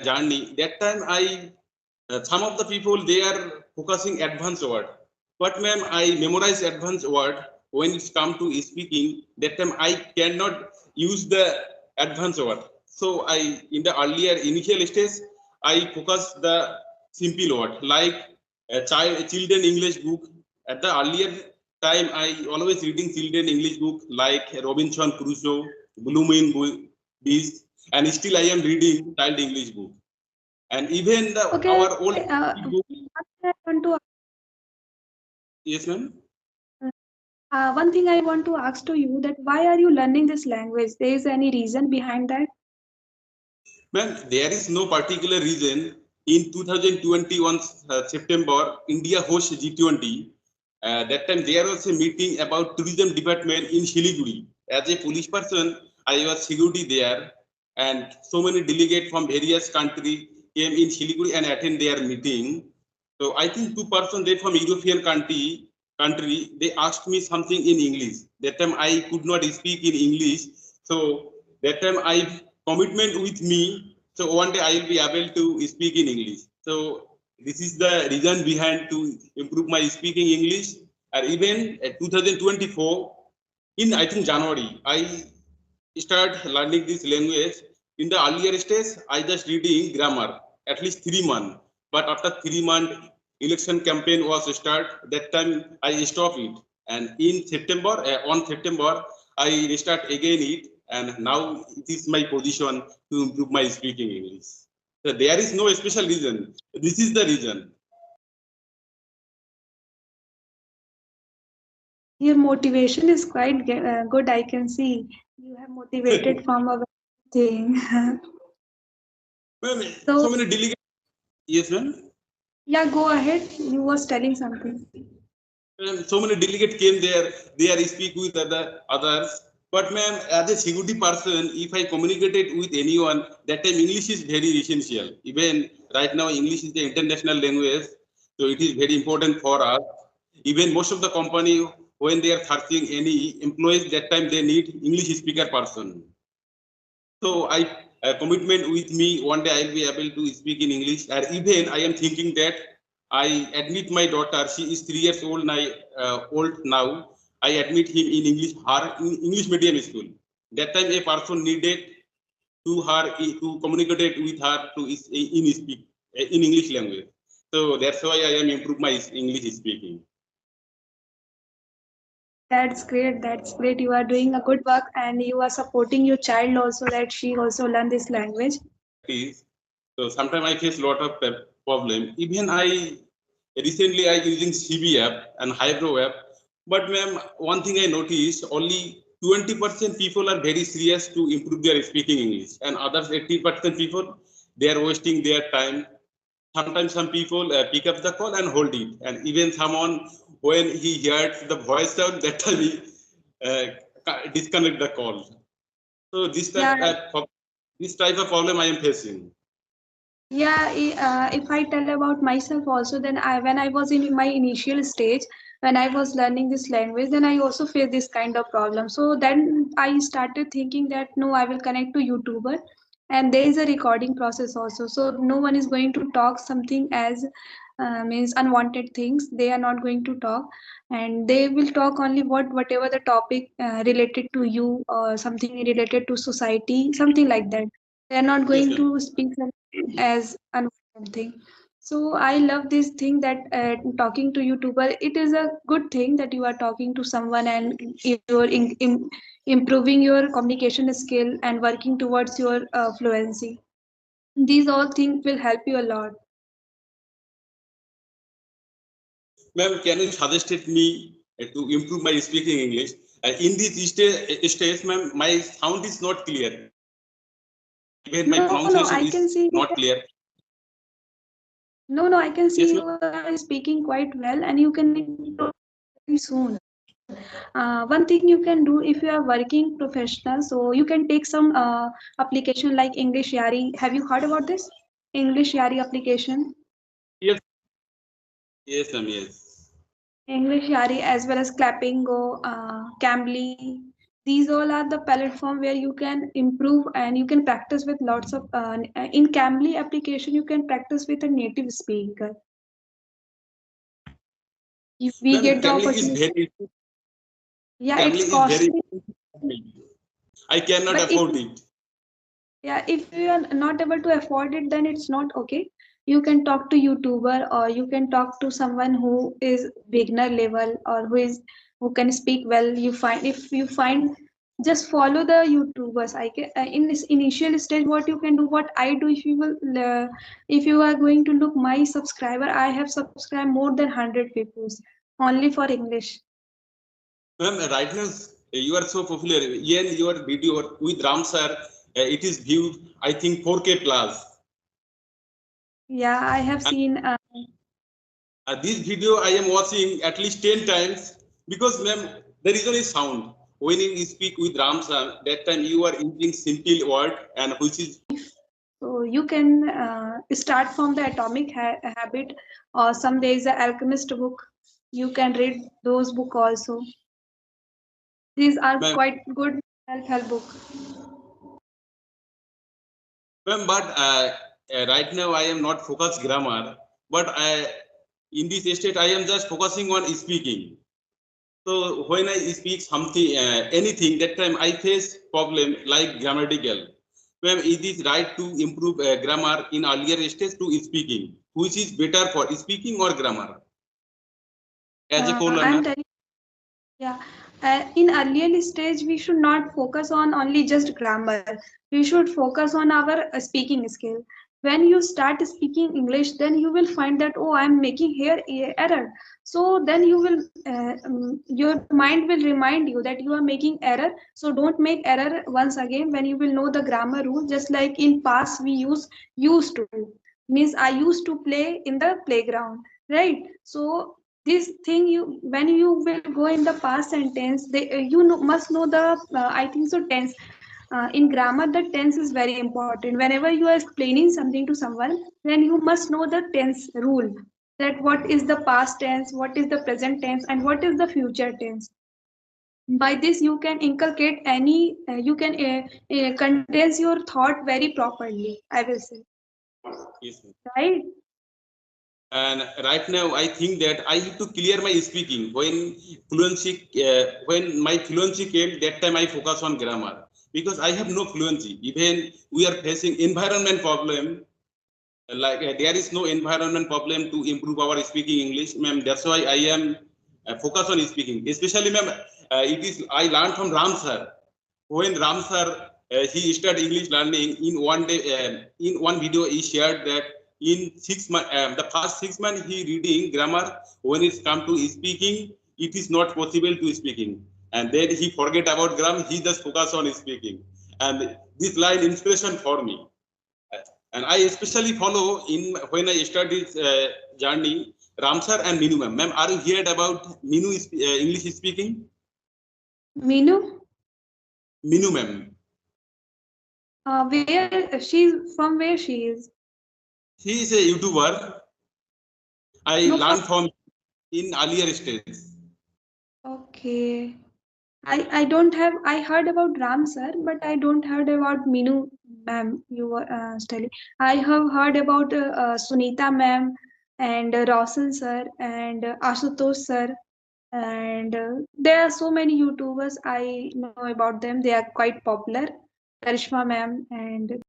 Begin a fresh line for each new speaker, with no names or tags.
journey, that time I some of the people they are focusing advanced word, but ma'am I memorize advanced word. When it's come to speaking, that time I cannot use the advanced word. So I in the earlier initial stage I focus the simple word like a child children English book. At the earlier time I always reading children English book like Robinson Crusoe, Blooming Beast, and still I am reading child English book. And even the
Okay,
our old book.
I want to
Yes, ma'am.
one thing I want to ask to you that why are you learning this language? There is any reason behind that?
Ma'am, there is no particular reason. In 2021 September, India hosts G20. That time there was a meeting about tourism department in Siliguri. As a police person, I was security there, and so many delegates from various countries came in Siliguri and attend their meeting. So I think two person they from European country they asked me something in English. That time I could not speak in English, so that time I commitment with me. So one day I will be able to speak in English. So this is the reason behind to improve my speaking English. And even 2024 in I think January I start learning this language. In the earlier stage I just reading grammar at least 3 months, but after 3 months election campaign was start. That time I stop it, and in September on September I restart again it, and now it is my position to improve my speaking English. So there is no special reason, this is the reason.
Your motivation is quite good. I can see you have motivated from a thing.
Ma'am, so
So
many delegates. Yes, ma'am.
yeah, go ahead. You was telling something.
So many delegates came there. They are speak with others. But ma'am, as a security person, if I communicated with anyone, that time English is very essential. Even right now, English is the international language, so it is very important for us. Even most of the company, when they are searching any employees, that time they need English speaker person. So I commitment with me. One day I will be able to speak in English. And even I am thinking that I admit my daughter. She is 3 years old now. Old now. I admit him in English. Her in English medium school. That time a person needed to her to communicate with her to in speak in English language. So that's why I am improve my English speaking.
That's great. That's great. You are doing a good work and you are supporting your child also that she also learn this language.
Practice. So sometimes I face a lot of problem. Even I recently I using CB app and Hybro app. But ma'am, one thing I noticed only 20% people are very serious to improve their speaking English, and others 80% people they are wasting their time. Sometimes some people pick up the call and hold it, and even someone when he hears the voice sound that time he uh, disconnect the call. So
Yeah,
this type of problem I am facing.
yeah. If I tell about myself also, then when I was in my initial stage, when I was learning this language, then I also faced this kind of problem. So then I started thinking that no, I will connect to YouTuber, and there is a recording process also. So no one is going to talk something as means unwanted things. They are not going to talk, and they will talk only whatever the topic related to you or something related to society, something like that. They are not
Yes,
going
ma'am.
to speak as unwanted thing. So I love this thing that talking to YouTuber, it is a good thing that you are talking to someone and you're improving your communication skill and working towards your fluency. These all things will help you a lot.
Ma'am, can you suggest me to improve my speaking English? In this stage, ma'am, my sound is not clear. Even my
No, no,
pronunciation
I can
is
see.
not clear.
No, no, I can see
Yes,
you
ma'am.
are speaking quite well, and you can improve very soon. One thing you can do if you are working professional, so you can take some application like English Yari. Have you heard about this English Yari application?
Yes, yes, ma'am. Yes.
English Yari as well as Clapping Go, Cambly. These all are the platform where you can improve and you can practice with lots of in Cambly application you can practice with a native speaker. If we
Ma'am,
get the
Camlink is
opportunity.
very
Yeah, it's
Camlink is very
costly,
expensive for me. I cannot
but if
afford it.
yeah, if you are not able to afford it, then it's not okay. You can talk to YouTuber or you can talk to someone who is beginner level or who can speak well. You find if you find just follow the YouTubers. I can in this initial stage, what you can do, what I do, if you are going to look my subscriber, I have subscribed more than 100 people only for English.
Ma'am, right now you are so popular. Even your video with Ram sir, it is viewed, I think 4K plus.
Yeah, I have
And
seen.
this video I am watching at least 10 times because, ma'am, the reason is sound. When you speak with Ram sir, that time you are using simple word and which is
So you can start from the Atomic Habit, or some there is a Alchemist book. You can read those book also. These are
ma'am,
quite good self-help book.
ma'am, but right now I am not focused grammar, but in this state I am just focusing on speaking. So when I speak something, anything, that time I face problem like grammatical. Ma'am, it is right to improve grammar in earlier stage to speaking. Which is better for speaking or grammar as a co-learner?
I'm telling. Yeah, in earlier stage, we should not focus on only just grammar. We should focus on our speaking skill. When you start speaking English, then you will find that, oh, I'm making here error. So then your mind will remind you that you are making error. So don't make error once again when you will know the grammar rule. Just like in past we used to, means I used to play in the playground, right? So this thing you when you will go in the past sentence must know the I think so tense. In grammar the tense is very important. Whenever you are explaining something to someone, then you must know the tense rule, that what is the past tense, what is the present tense, and what is the future tense. By this you can inculcate any you can condense your thought very properly, I will say,
Yes, ma'am.
right?
And right now I think that I have to clear my speaking. When my fluency came, that time I focus on grammar because I have no fluency. Even we are facing environment problem, like there is no environment problem to improve our speaking English, ma'am. That's why I am focused on speaking. Especially, ma'am, it is I learned from Ram sir. When Ram sir he started English learning in one day, in one video he shared that in 6 months, the first 6 months he reading grammar. When it's come to speaking, it is not possible to speaking, and then he forget about grammar. He just focus on speaking, and this line inspiration for me. And I especially follow in when I started this journey, Ramsar and Minu ma'am. Ma'am, are you heard about Minu English speaking?
Minu,
Minu ma'am.
where she's from, where she is?
He is a YouTuber. I
No, from.
learned from in earlier stage.
Okay. I don't have. I heard about Ram sir, but I don't heard about Minu ma'am. You were telling. I have heard about Sunita ma'am and Roshan sir and Ashutosh sir, and there are so many YouTubers I know about them. They are quite popular. Karishma ma'am and